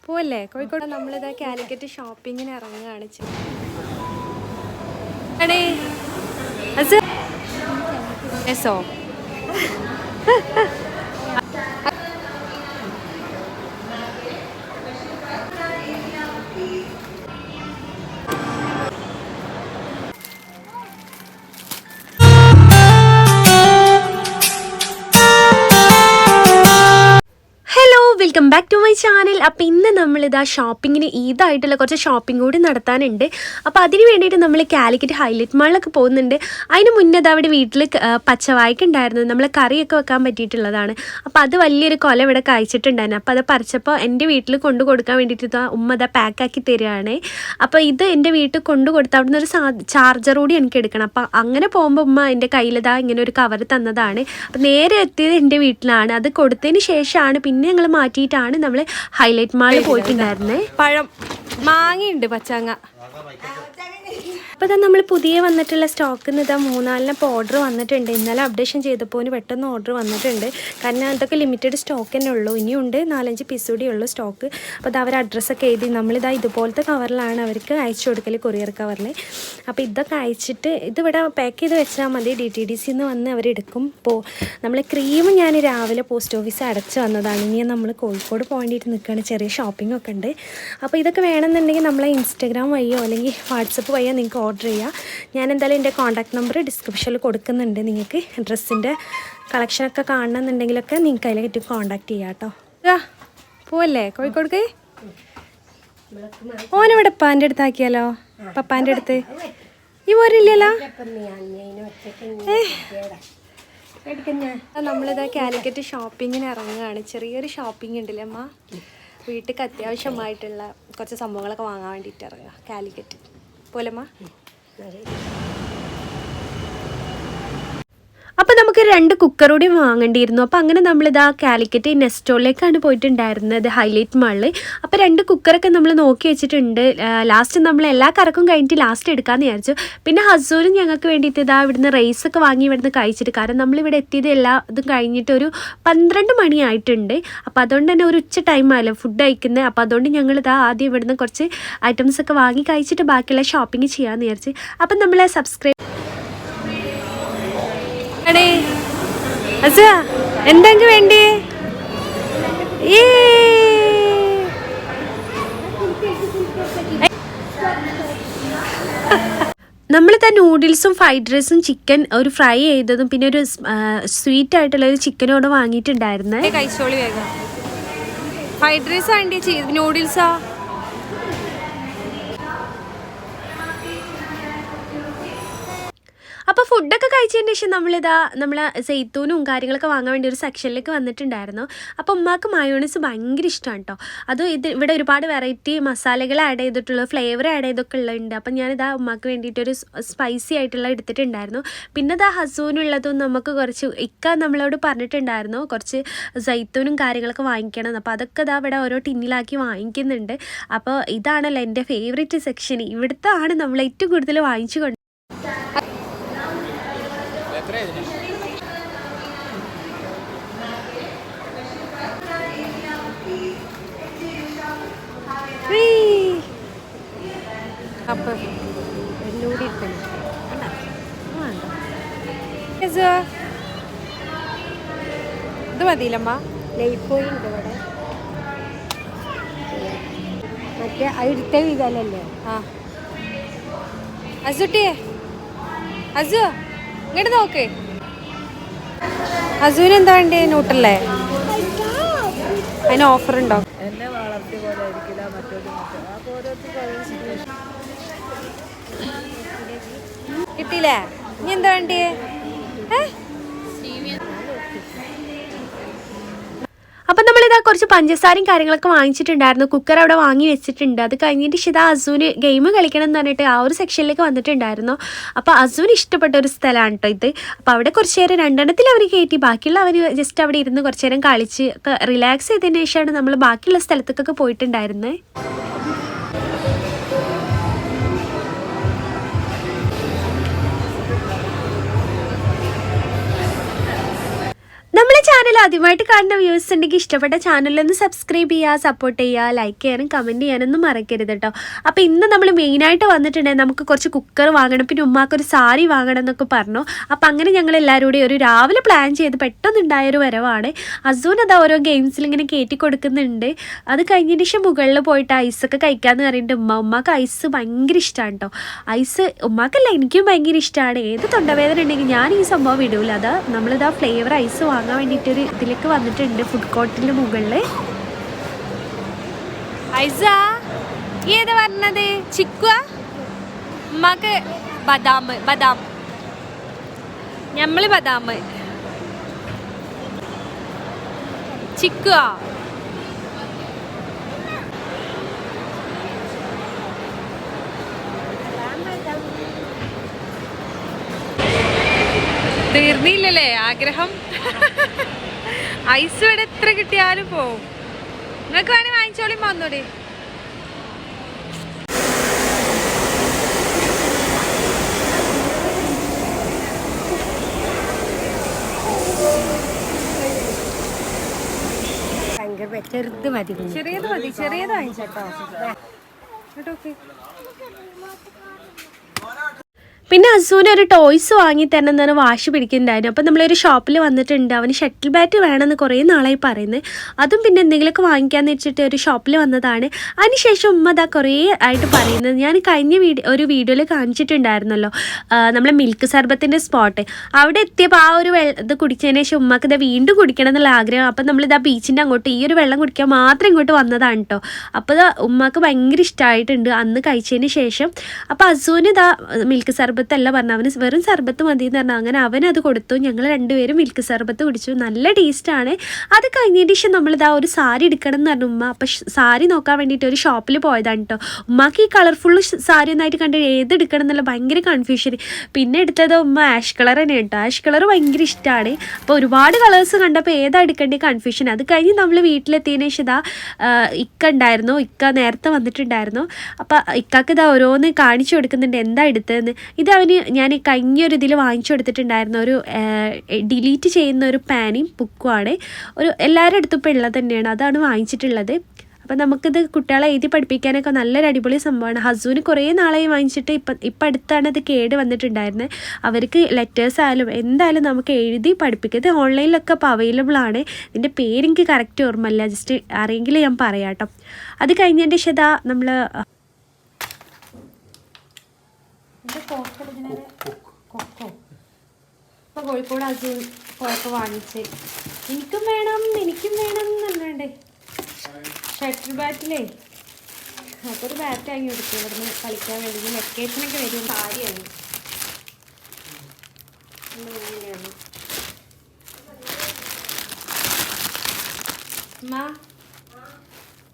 പോവല്ലേ കോഴിക്കോട്? നമ്മളിതാ കാലിക്കറ്റ് ഷോപ്പിങ്ങിന് ഇറങ്ങുകയാണ്. Welcome back to my channel. അപ്പോൾ ഇന്ന് നമ്മളിതാ ഷോപ്പിങ്ങിന് ഈദായിട്ടുള്ള കുറച്ച് ഷോപ്പിംഗ് കൂടി നടത്താനുണ്ട്. അപ്പോൾ അതിന് വേണ്ടിയിട്ട് നമ്മൾ കാലിക്കറ്റ് ഹൈലൈറ്റ് മാളിലൊക്കെ പോകുന്നുണ്ട്. അതിന് മുന്നേ അവിടെ വീട്ടിൽ പച്ചവായ്ക്ക ഉണ്ടായിരുന്നു, നമ്മൾ കറിയൊക്കെ വെക്കാൻ പറ്റിയിട്ടുള്ളതാണ്. അപ്പോൾ അത് വലിയൊരു കൊല ഇവിടെ കഴിച്ചിട്ടുണ്ടായിരുന്നു. അപ്പോൾ അത് പറിച്ചപ്പോൾ എൻ്റെ വീട്ടിൽ കൊണ്ടു കൊടുക്കാൻ വേണ്ടിയിട്ട് ഉമ്മ അതാ പാക്കാക്കി തരികയാണ്. അപ്പോൾ ഇത് എൻ്റെ വീട്ടിൽ കൊണ്ടു കൊടുത്ത് അവിടെ നിന്ന് ഒരു ചാർജർ കൂടി എനിക്ക് എടുക്കണം. അപ്പോൾ അങ്ങനെ പോകുമ്പോൾ ഉമ്മ എൻ്റെ കയ്യിലിതാ ഇങ്ങനെ ഒരു കവർ തന്നതാണ്. അപ്പോൾ നേരെ എത്തിയത് എൻ്റെ വീട്ടിലാണ്. അത് കൊടുത്തതിന് ശേഷമാണ് പിന്നെ ഞങ്ങൾ മാറ്റിയിട്ടാണ് നമ്മൾ ഹൈലൈറ്റ് മാളിൽ പോയിട്ടുണ്ടായിരുന്നത്. പഴം മാങ്ങയുണ്ട്, പച്ചാങ്ങ. അപ്പോൾ ഇതാ നമ്മൾ പുതിയ വന്നിട്ടുള്ള സ്റ്റോക്കിൽ നിന്ന് ഇതാ 3-4 ഓർഡർ വന്നിട്ടുണ്ട്. ഇന്നലെ അപ്ഡേഷൻ ചെയ്തപ്പോൾ പെട്ടെന്ന് ഓർഡർ വന്നിട്ടുണ്ട്. കാരണം അതൊക്കെ ലിമിറ്റഡ് സ്റ്റോക്ക് തന്നെ ഉള്ളൂ. ഇനിയുണ്ട് 4-5 പീസ് കൂടി ഉള്ളൂ സ്റ്റോക്ക്. അപ്പോൾ ഇത് അവർ അഡ്രസ്സൊക്കെ എഴുതി നമ്മളിതാ ഇതുപോലത്തെ കവറിലാണ് അവർക്ക് അയച്ചു കൊടുക്കൽ, കൊറിയർ കവറിൽ. അപ്പോൾ ഇതൊക്കെ അയച്ചിട്ട് ഇതിവിടെ പാക്ക് ചെയ്ത് വെച്ചാൽ മതി. DTDCന്ന് വന്ന് അവരെടുക്കും. ഇപ്പോൾ നമ്മൾ ക്രീം ഞാൻ രാവിലെ പോസ്റ്റ് ഓഫീസ് അടച്ച് വന്നതാണ്. ഇനി നമ്മൾ കോഴിക്കോട് പോകേണ്ടിയിട്ട് നിൽക്കുകയാണ്. ചെറിയ ഷോപ്പിംഗ് ഒക്കെ ഉണ്ട്. അപ്പോൾ ഇതൊക്കെ വേണമെന്നുണ്ടെങ്കിൽ നമ്മളെ ഇൻസ്റ്റാഗ്രാം വഴിയോ അല്ലെങ്കിൽ വാട്സപ്പ് വഴിയോ നിങ്ങൾക്ക് ഓർഡർ ചെയ്യാം. ഞാൻ എന്തായാലും എൻ്റെ കോൺടാക്ട് നമ്പർ ഡിസ്ക്രിപ്ഷനിൽ കൊടുക്കുന്നുണ്ട്. നിങ്ങൾക്ക് ഡ്രസ്സിൻ്റെ കളക്ഷനൊക്കെ കാണണമെന്നുണ്ടെങ്കിലൊക്കെ നിങ്ങൾക്ക് അതിൽ കിട്ടി കോൺടാക്ട് ചെയ്യാം കേട്ടോ. പോവല്ലേ കോഴിക്കോടേക്ക്? ഓനിവിടെ ഉപ്പാൻ്റെ അടുത്താക്കിയാലോ? പപ്പാൻ്റെ അടുത്ത് ഈ പോരില്ലല്ലോ. നമ്മളിതാ കാലിക്കറ്റ് ഷോപ്പിങ്ങിന് ഇറങ്ങുകയാണ്. ചെറിയൊരു ഷോപ്പിംഗ് ഉണ്ടല്ലേ അമ്മ? വീട്ടിലേക്ക് അത്യാവശ്യമായിട്ടുള്ള കുറച്ച് സംഭവങ്ങളൊക്കെ വാങ്ങാൻ വേണ്ടിയിട്ട് ഇറങ്ങുക കാലിക്കറ്റ് പോലമ്മ. അപ്പോൾ നമുക്ക് 2 കുക്കർ കൂടി വാങ്ങേണ്ടിയിരുന്നു. അപ്പോൾ അങ്ങനെ നമ്മളിതാ കാലിക്കറ്റ് നെസ്റ്റോളിലേക്കാണ് പോയിട്ടുണ്ടായിരുന്നത്, ഹൈലൈറ്റ് മാളിൽ. അപ്പോൾ 2 കുക്കറൊക്കെ നമ്മൾ നോക്കി വെച്ചിട്ടുണ്ട്. ലാസ്റ്റ് നമ്മൾ എല്ലാ കറക്കും കഴിഞ്ഞിട്ട് ലാസ്റ്റ് എടുക്കാമെന്ന് വിചാരിച്ചു. പിന്നെ ഹസൂരും ഞങ്ങൾക്ക് വേണ്ടിയിട്ട് ഇതാ ഇവിടുന്ന് റൈസൊക്കെ വാങ്ങി ഇവിടുന്ന് കഴിച്ചിട്ട്, കാരണം നമ്മളിവിടെ എത്തിയത് എല്ലാ ഇതും കഴിഞ്ഞിട്ട് ഒരു 12 മണിയായിട്ടുണ്ട്. അപ്പോൾ അതുകൊണ്ട് തന്നെ ഒരു ഉച്ച ടൈമായല്ലോ ഫുഡ് കഴിക്കുന്നത്. അപ്പോൾ അതുകൊണ്ട് ഞങ്ങളിതാ ആദ്യം ഇവിടുന്ന് കുറച്ച് ഐറ്റംസൊക്കെ വാങ്ങി കഴിച്ചിട്ട് ബാക്കിയുള്ള ഷോപ്പിംഗ് ചെയ്യാമെന്ന് വിചാരിച്ച്. അപ്പം നമ്മളെ സബ്സ്ക്രൈബ് എന്തെങ്കിലും വേണ്ടേ? നമ്മളിതാ നൂഡിൽസും ഫ്രൈഡ് റൈസും ചിക്കൻ ഒരു ഫ്രൈ ചെയ്തതും പിന്നെ ഒരു സ്വീറ്റ് ആയിട്ടുള്ള ഒരു ചിക്കനോട് വാങ്ങിയിട്ടുണ്ടായിരുന്നേ. കഴിച്ചോളി വേഗം. ഫ്രൈഡ് റൈസ് വേണ്ടി നൂഡിൽസാ? അപ്പോൾ ഫുഡൊക്കെ കഴിച്ചതിന് ശേഷം നമ്മൾ സെയ്ത്തൂനും കാര്യങ്ങളൊക്കെ വാങ്ങാൻ വേണ്ടി ഒരു സെക്ഷനിലേക്ക് വന്നിട്ടുണ്ടായിരുന്നു. അപ്പോൾ ഉമ്മാക്ക് മയോണൈസ് ഭയങ്കര ഇഷ്ടമാണ് കേട്ടോ. അത് ഇവിടെ ഒരുപാട് വെറൈറ്റി മസാലകൾ ആഡ് ചെയ്തിട്ടുള്ള ഫ്ലേവർ ആഡ് ചെയ്തൊക്കെ ഉള്ളുണ്ട്. അപ്പം ഞാനിതാ ഉമ്മാക്ക് വേണ്ടിയിട്ടൊരു സ്പൈസി ആയിട്ടുള്ള എടുത്തിട്ടുണ്ടായിരുന്നു. പിന്നെ ഇതാ ഹസൂനുള്ളതും നമുക്ക് കുറച്ച് നമ്മളോട് പറഞ്ഞിട്ടുണ്ടായിരുന്നു കുറച്ച് സെയ്ത്തൂനും കാര്യങ്ങളൊക്കെ വാങ്ങിക്കണം. അപ്പോൾ അതൊക്കെ ഇതാ ഇവിടെ ഓരോ ടിന്നിലാക്കി വാങ്ങിക്കുന്നുണ്ട്. അപ്പോൾ ഇതാണല്ലോ എൻ്റെ ഫേവറേറ്റ് സെക്ഷൻ. ഇവിടുത്തെ ആണ് നമ്മൾ ഏറ്റവും കൂടുതൽ വാങ്ങിച്ചു കൊണ്ട്. ഇത് മതിയില്ലമ്മ. ലൈഫോയിണ്ട് ഇവിടെ മറ്റേ അടുത്ത വിധല്ലേ. ആ അസുട്ടിയെ അസു ഇങ്ങോട്ട് നോക്ക്. അസുവിന് എന്താ വേണ്ടേ? ന്യൂട്ടല്ലേ? അതിന് ഓഫർ ഉണ്ടോ? കിട്ടിയില്ലേ? ഇനി എന്താ വേണ്ടേ? അപ്പം നമ്മളിതാ കുറച്ച് പഞ്ചസാരയും കാര്യങ്ങളൊക്കെ വാങ്ങിച്ചിട്ടുണ്ടായിരുന്നു. കുക്കർ അവിടെ വാങ്ങി വെച്ചിട്ടുണ്ട്. അത് കഴിഞ്ഞിട്ട് ഷിതാ അസുവിന് ഗെയിം കളിക്കണം എന്ന് പറഞ്ഞിട്ട് ആ ഒരു സെക്ഷനിലേക്ക് വന്നിട്ടുണ്ടായിരുന്നു. അപ്പോൾ അസുവിന് ഇഷ്ടപ്പെട്ട ഒരു സ്ഥലമാണ് കേട്ടോ ഇത്. അപ്പോൾ അവിടെ കുറച്ച് നേരം 2 അവർ കയറ്റി, ബാക്കിയുള്ള അവർ ജസ്റ്റ് അവിടെ ഇരുന്ന് കുറച്ച് നേരം കളിച്ച് റിലാക്സ് ചെയ്തതിന് ശേഷമാണ് നമ്മൾ ബാക്കിയുള്ള സ്ഥലത്തേക്കൊക്കെ പോയിട്ടുണ്ടായിരുന്നത്. നമ്മളെ ചാനൽ ആദ്യമായിട്ട് കാണുന്ന വ്യൂസ് ഉണ്ടെങ്കിൽ ഇഷ്ടപ്പെട്ട ചാനലൊന്ന് സബ്സ്ക്രൈബ് ചെയ്യുക, സപ്പോർട്ട് ചെയ്യുക, ലൈക്ക് ചെയ്യാനും കമൻറ്റ് ചെയ്യാനൊന്നും മറക്കരുത് കേട്ടോ. അപ്പോൾ ഇന്ന് നമ്മൾ മെയിനായിട്ട് വന്നിട്ടുണ്ടെങ്കിൽ നമുക്ക് കുറച്ച് കുക്കർ വാങ്ങണം, പിന്നെ ഉമ്മാക്കൊരു സാരി വാങ്ങണം എന്നൊക്കെ പറഞ്ഞു. അപ്പോൾ അങ്ങനെ ഞങ്ങൾ എല്ലാവരും കൂടി ഒരു രാവിലെ പ്ലാൻ ചെയ്ത് പെട്ടെന്നുണ്ടായൊരു വരവാണ്. അസൂൻ അതാ ഓരോ ഗെയിംസിൽ ഇങ്ങനെ കയറ്റി കൊടുക്കുന്നുണ്ട്. അത് കഴിഞ്ഞതിന് ശേഷം മുകളിൽ പോയിട്ട് ഐസൊക്കെ കഴിക്കാമെന്ന് പറഞ്ഞിട്ട് ഉമ്മാക്ക് ഐസ് ഭയങ്കര ഇഷ്ടമാണ് കേട്ടോ. ഐസ് ഉമ്മാക്കല്ല, എനിക്കും ഭയങ്കര ഇഷ്ടമാണ്. ഏത് തൊണ്ടവേദന ഉണ്ടെങ്കിൽ ഞാൻ ഈ സംഭവം വിടൂല. അതാ നമ്മളിതാ ഫ്ലേവർ ഐസ് വാങ്ങാൻ വേണ്ടിയിട്ടൊരു ഇതിലേക്ക് വന്നിട്ടുണ്ട്, ഫുഡ് കോർട്ടിൻ്റെ മുകളിൽ. ഐസ ഏതാ പറഞ്ഞത്? ചിക്കുവ ഉമ്മാക്ക് ബദാം, ബദാം ഞമ്മള് ബദാം, ചിക്കുവ തീർന്നില്ലല്ലേ ആഗ്രഹം? ഐസ് ഇവിടെ എത്ര കിട്ടിയാലും പോവും. നിങ്ങൾക്ക് വേണേ വാങ്ങിച്ചോളി വന്നോടെ. ചെറുത് മതി, ചെറിയത് മതി, ചെറിയത് വാങ്ങിച്ചോട്ടോ. പിന്നെ അസൂന് ഒരു ടോയ്സ് വാങ്ങി തരണം എന്നാണ് വാശി പിടിക്കുന്നുണ്ടായിരുന്നു. അപ്പം നമ്മളൊരു ഷോപ്പിൽ വന്നിട്ടുണ്ട്. അവന് ഷട്ടിൽ ബാറ്റ് വേണമെന്ന് കുറേ നാളായി പറയുന്നത്. അതും പിന്നെ എന്തെങ്കിലുമൊക്കെ വാങ്ങിക്കാമെന്ന് വെച്ചിട്ട് ഒരു ഷോപ്പിൽ വന്നതാണ്. അതിനുശേഷം ഉമ്മ അതാ കുറേ ആയിട്ട് പറയുന്നത്. ഞാൻ കഴിഞ്ഞ ഒരു വീഡിയോയിൽ കാണിച്ചിട്ടുണ്ടായിരുന്നല്ലോ നമ്മളെ മിൽക്ക് സർബത്തിൻ്റെ സ്പോട്ട്. അവിടെ എത്തിയപ്പോൾ ആ ഒരു ഇത് കുടിച്ചതിന് ശേഷം ഉമ്മക്ക് ഇതാ വീണ്ടും കുടിക്കണം എന്നുള്ള ആഗ്രഹം. അപ്പം നമ്മളിതാ ബീച്ചിൻ്റെ അങ്ങോട്ട് ഈ ഒരു വെള്ളം കുടിക്കാൻ മാത്രം ഇങ്ങോട്ട് വന്നതാണ് കേട്ടോ. അപ്പോൾ ഉമ്മക്ക് ഭയങ്കര ഇഷ്ടമായിട്ടുണ്ട് അന്ന് കഴിച്ചതിന് ശേഷം. അപ്പോൾ അസൂന് ഇതാ മിൽക്ക് സർബത്ത് അല്ല പറഞ്ഞു, അവന് വെറും സർബത്ത് മതി എന്ന് പറഞ്ഞാൽ അങ്ങനെ അവനത് കൊടുത്തു. ഞങ്ങൾ രണ്ടുപേരും മിൽക്ക് സർബത്ത് കുടിച്ചു. നല്ല ടേസ്റ്റാണ്. അത് കഴിഞ്ഞതിന് ശേഷം നമ്മളിതാ ഒരു സാരി എടുക്കണം എന്ന് പറഞ്ഞു ഉമ്മ. അപ്പം സാരി നോക്കാൻ വേണ്ടിയിട്ട് ഒരു ഷോപ്പിൽ പോയതാണ് കേട്ടോ. ഉമ്മക്ക് ഈ കളർഫുൾ സാരി ഒന്നായിട്ട് കണ്ട് ഏതെടുക്കണം എന്നുള്ള ഭയങ്കര കൺഫ്യൂഷൻ. പിന്നെ എടുത്തത് ഉമ്മ ആഷ് കളർ തന്നെ കേട്ടോ. ആഷ് കളർ ഭയങ്കര ഇഷ്ടമാണ്. അപ്പോൾ ഒരുപാട് കളേഴ്സ് കണ്ടപ്പോൾ ഏതാ എടുക്കേണ്ട കൺഫ്യൂഷൻ. അത് കഴിഞ്ഞ് നമ്മൾ വീട്ടിലെത്തിയതിന് ശേഷം ഇതാ ഇക്ക ഉണ്ടായിരുന്നു. ഇക്ക നേരത്തെ വന്നിട്ടുണ്ടായിരുന്നു. അപ്പോൾ ഇക്കാക്ക് ഇതാ ഓരോന്ന് കാണിച്ചു കൊടുക്കുന്നുണ്ട് എന്താ എടുത്തതെന്ന്. ഇത് അവന് ഞാൻ കഴിഞ്ഞൊരു ഇതിൽ വാങ്ങിച്ചു കൊടുത്തിട്ടുണ്ടായിരുന്ന ഒരു ഡിലീറ്റ് ചെയ്യുന്ന ഒരു പാനും ബുക്കുമാണ്. ഒരു എല്ലാവരുടെ അടുത്തും ഇപ്പോൾ ഉള്ളത് തന്നെയാണ്, അതാണ് വാങ്ങിച്ചിട്ടുള്ളത്. അപ്പം നമുക്കിത് കുട്ടികളെ എഴുതി പഠിപ്പിക്കാനൊക്കെ നല്ലൊരു അടിപൊളി സംഭവമാണ്. ഹസൂന് കുറേ നാളായി വാങ്ങിച്ചിട്ട് ഇപ്പം അടുത്താണ് ഇത് കേട് വന്നിട്ടുണ്ടായിരുന്നത്. അവർക്ക് ലെറ്റേഴ്സ് ആയാലും എന്തായാലും നമുക്ക് എഴുതി പഠിപ്പിക്കുക. ഇത് ഓൺലൈനിലൊക്കെ ഇപ്പോൾ അവൈലബിൾ ആണ്. ഇതിൻ്റെ പേരെനിക്ക് കറക്റ്റ് ഓർമ്മയില്ല, ജസ്റ്റ് അറിയെങ്കിൽ ഞാൻ പറയാം കേട്ടോ. അത് കഴിഞ്ഞതിൻ്റെ ശേഷം നമ്മൾ ഇപ്പൊ കോഴിക്കോട് അസൂൻ പോയപ്പോ വാങ്ങിച്ച് എനിക്കും വേണം എന്നല്ലാണ്ട് ഷട്ടിൽ ബാറ്റിലേ അപ്പോൾ ഒരു ബാറ്റ് വാങ്ങി കൊടുത്തു ഇവിടുന്ന് കളിക്കാൻ വേണ്ടി. വെക്കേഷനൊക്കെ വരും. സാരിയാണ്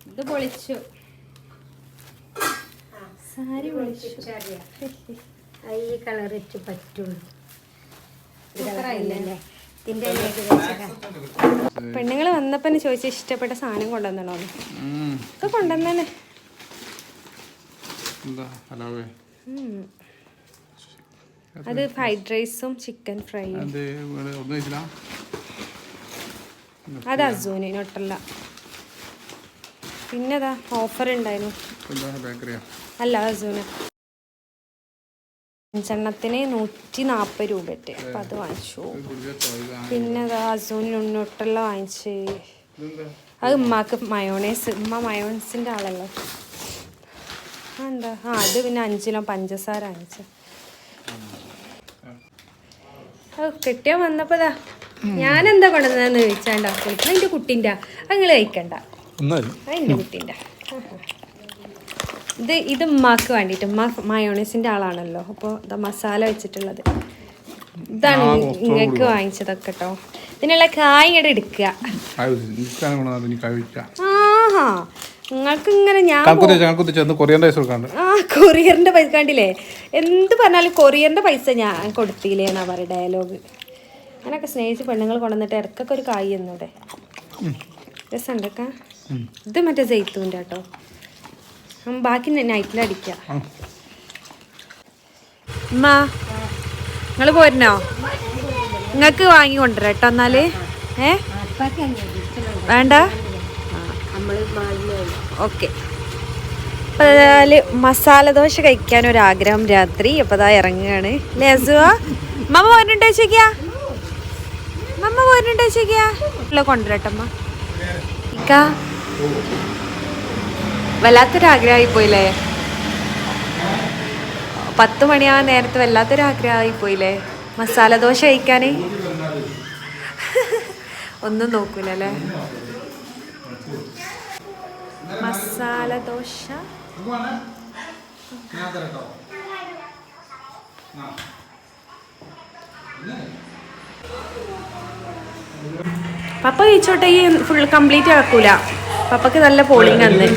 ഇത് പൊളിച്ചു, സാരി പൊളിച്ചു. ഈ കളർ വെച്ച് പറ്റുള്ളൂ. പെണ്ണുങ്ങൾ വന്നപ്പോ ചോദിച്ച ഇഷ്ടപ്പെട്ട സാധനം കൊണ്ടുവന്നോ? ഇപ്പൊ കൊണ്ടുവന്നെ. അത് ഫ്രൈഡ് റൈസും ചിക്കൻ ഫ്രൈയും. അത് അസൂന് നൊട്ടല്ല. പിന്നെതാ ഓഫർ ഉണ്ടായിരുന്നു. അല്ല അസൂന് 5 140 രൂപറ്റ്. അപ്പം അത് വാങ്ങിച്ചു. പിന്നെ അസൂന് നൊട്ടല്ല വാങ്ങിച്ച്. അത് ഉമ്മാക്ക് മയോണൈസ്, ഉമ്മ മയോണൈസിൻ്റെ ആളല്ലോ. എന്താ അത് പിന്നെ 5 കിലോ പഞ്ചസാര വാങ്ങിച്ചു. കെട്ടിയാ വന്നപ്പോതാ ഞാനെന്താ കൊണ്ടുവന്നതെന്ന് ചോദിച്ചാണ്ടോ കളിക്കണം. എൻ്റെ കുട്ടീൻ്റെ നിങ്ങൾ കഴിക്കണ്ട, അതിൻ്റെ കുട്ടീൻ്റെ. ഇത് ഉമ്മാക്ക് വേണ്ടിയിട്ട്, ഉമ്മ മയോണൈസിൻ്റെ ആളാണല്ലോ. അപ്പോൾ ഇതാ മസാല വെച്ചിട്ടുള്ളത്. ഇതാണ് നിങ്ങൾക്ക് വാങ്ങിച്ചതൊക്കെ കേട്ടോ. ഇതിനുള്ള കായ് ഇങ്ങോട്ട് എടുക്കുക. ആഹാ നിങ്ങൾക്ക് ഇങ്ങനെ ഞാൻ കൊറിയറിൻ്റെ പൈസ കണ്ടില്ലേ? എന്ത് പറഞ്ഞാലും കൊറിയറിൻ്റെ പൈസ ഞാൻ കൊടുത്തില്ലേന്നാ പറയുക ഡയലോഗ്. അങ്ങനെയൊക്കെ സ്നേഹിച്ച് പെണ്ണുങ്ങൾ കൊണ്ടുവന്നിട്ട് ഇടയ്ക്കൊക്കെ ഒരു കായ് എന്നൂടെ രസമുണ്ടൊക്കെ. ഇത് മറ്റേ ജെയ്ത്തൂൻ്റെ കേട്ടോ. ബാക്കി നൈറ്റിലടിക്കാം. ഉമ്മ നിങ്ങൾ പോരുന്നോ? നിങ്ങൾക്ക് വാങ്ങി കൊണ്ടുവരാം കേട്ടോ. എന്നാല് ഏ വേണ്ട ഓക്കെ. അപ്പോൾ അതിൽ മസാല ദോശ കഴിക്കാൻ ഒരാഗ്രഹം രാത്രി. അപ്പോൾ അതാ ഇറങ്ങുകയാണ്. ലേസുവാ മമ്മ പോരുന്നുണ്ടോ ചോദിക്കാ? മമ്മ പോരുന്നുണ്ടോ ചോദിക്കാ? ഉള്ള കൊണ്ടുവരട്ടമ്മ. ഇക്ക വല്ലാത്തൊരാഗ്രഹമായി പോയില്ലേ? 10 മണിയാവാൻ നേരത്ത് വല്ലാത്തൊരാഗ്രഹമായി പോയില്ലേ മസാല ദോശ കഴിക്കാൻ? ഒന്നും നോക്കൂലല്ലേ. മസാല ദോശ പപ്പ കഴിച്ചോട്ടെ. ഈ ഫുൾ കംപ്ലീറ്റ് ആക്കൂല. പപ്പക്ക് നല്ല പോളിങ് അന്ന്.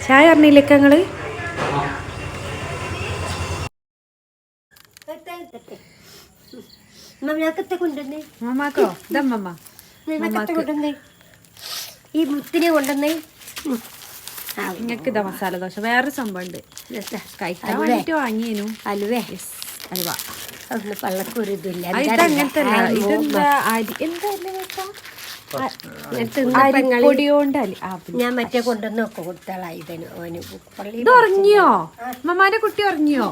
ചായ അറിഞ്ഞില്ലേക്ക നിങ്ങള്? മമ്മാക്കോ? ഇതമ്മ ഈ മുത്തിനെ കൊണ്ടുവന്നേ. നിങ്ങൾക്ക് ഇതാ മസാല ദോശ. വേറൊരു സംഭവം ഉണ്ട് കഴിക്കാൻ വേണ്ടിട്ട് വാങ്ങിയേനു. അലുവേ അലുവ. പള്ളക്കൊരു ഇതില്ല. ഇതങ്ങനത്തെ ഇതെന്താ അരി എന്താ അരിപ്പൊടി കൊണ്ട് ഞാൻ മറ്റേ കൊണ്ടുവന്ന് ഒക്കെ കൊടുത്താളാ. ഇതിന് ഓന് ഇത് ഉറങ്ങിയോ? മമ്മാന്റെ കുട്ടി ഉറങ്ങിയോ?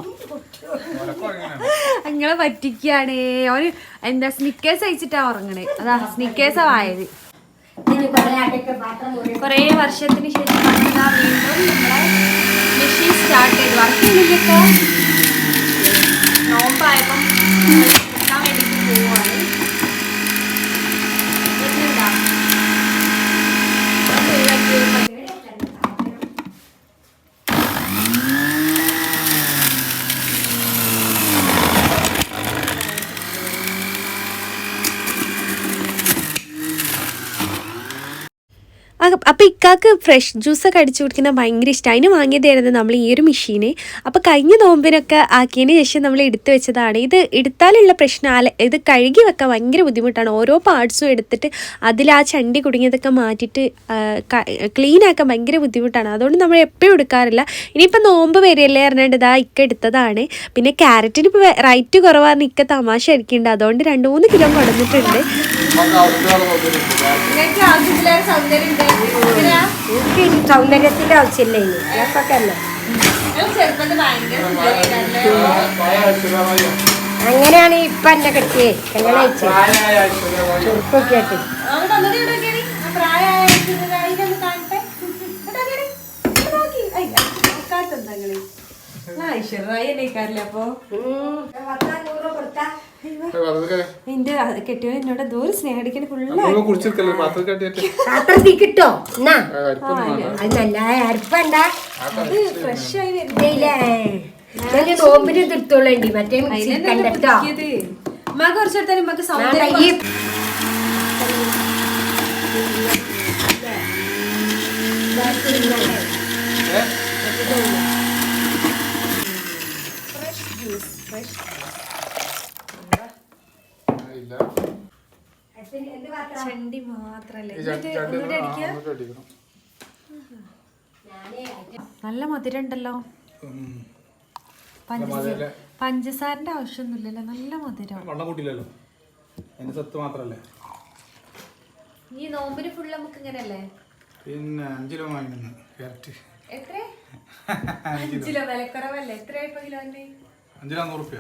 നിങ്ങളെ പറ്റിക്കാണേ. ഓന് എന്താ സ്നിക്കേഴ്സ് കഴിച്ചിട്ടാ ഉറങ്ങണേ. അതാ സ്നിക്കേഴ്സാ വായത്. കൊറേ വർഷത്തിന് ശേഷം വീണ്ടും നമ്മളെ മെഷീൻ സ്റ്റാർട്ട് ചെയ്തു. വർക്ക് ചെയ്യുന്നില്ലൊക്കെ നോമ്പായപ്പം എടുക്കാൻ വേണ്ടിട്ട് പോവാണ്. അപ്പോൾ ഇക്കാക്ക് ഫ്രഷ് ജ്യൂസൊക്കെ അടിച്ചു കുടിക്കുന്നത് ഭയങ്കര ഇഷ്ടം. അതിന് വാങ്ങിയതായിരുന്നു നമ്മൾ ഈ ഒരു മെഷീന്. അപ്പോൾ കഴിഞ്ഞ നോമ്പിനൊക്കെ ആക്കിയതിന് ശേഷം നമ്മൾ എടുത്തു വെച്ചതാണ്. ഇത് എടുത്താലുള്ള പ്രശ്നം ഇത് കഴുകി വെക്കാൻ ഭയങ്കര ബുദ്ധിമുട്ടാണ്. ഓരോ പാർട്സും എടുത്തിട്ട് അതിൽ ആ ചണ്ടി കുടുങ്ങിയതൊക്കെ മാറ്റിയിട്ട് ക്ലീൻ ആക്കാൻ ഭയങ്കര ബുദ്ധിമുട്ടാണ്. അതുകൊണ്ട് നമ്മൾ എപ്പോഴും എടുക്കാറില്ല. ഇനിയിപ്പോൾ നോമ്പ് വരികയല്ലേ പറഞ്ഞിട്ട് ഇതാ ഇക്ക എടുത്തതാണ്. പിന്നെ ക്യാരറ്റിന് ഇപ്പോൾ റേറ്റ് കുറവാണ്. ഇക്ക തമാശ ആയിരിക്കുന്നുണ്ട്. അതുകൊണ്ട് 2-3 കിലോ കൊടുത്തിട്ടുണ്ട്. സൗന്ദര്യത്തിന്റെ ആവശ്യമില്ല. അങ്ങനെയാണ് ഇപ്പൊ എന്റെ കെട്ടിയേ. കല്യാണം ചെറുപ്പൊക്കെ ആയിട്ട് എന്റെ കെട്ടിയോ എന്നോട് എന്തോ ഒരു സ്നേഹം അടിക്കാൻ ഫുള്ള് കിട്ടോ. അരിപ്പണ്ട ഫ്രഷ് ആയി വരുന്നില്ല. നോമ്പിന് തീർത്തോളേണ്ടി മറ്റേ കണ്ടോ. മക കുറച്ചെടുത്താലും നമുക്ക് സൗന്ദര്യം ചണ്ടി മാത്രല്ലേ. നല്ല മധുരം ഉണ്ടല്ലോ. പഞ്ചസാരന്റെ ആവശ്യമൊന്നുമില്ലല്ലോ. നല്ല മധുരം. ഈ നോമ്പിന് ഫുള്ള് നമുക്ക് ഇങ്ങനല്ലേ. പിന്നെ 5 കിലോ വാങ്ങുന്നു. എത്ര? 5 കിലോ വിലക്കുറവല്ലേ? എത്രയായി കിലോന്റെ? 5 രൂപ.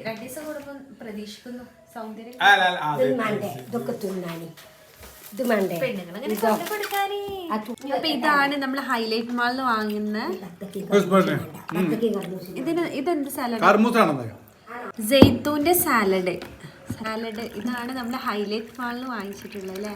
2 ദിവസം കൂടുമ്പോൾ പ്രതീക്ഷിക്കുന്നു സൗന്ദര്യം. അപ്പൊ ഇതാണ് നമ്മൾ ഹൈലൈറ്റ് മാളിൽ വാങ്ങുന്ന ഇതെന്ത് സാലഡ്? ജെയ്ത്തൂന്റെ സാലഡ്. ഇതാണ് നമ്മൾ ഹൈലൈറ്റ് മാളിൽ വാങ്ങിച്ചിട്ടുള്ളത് അല്ലേ.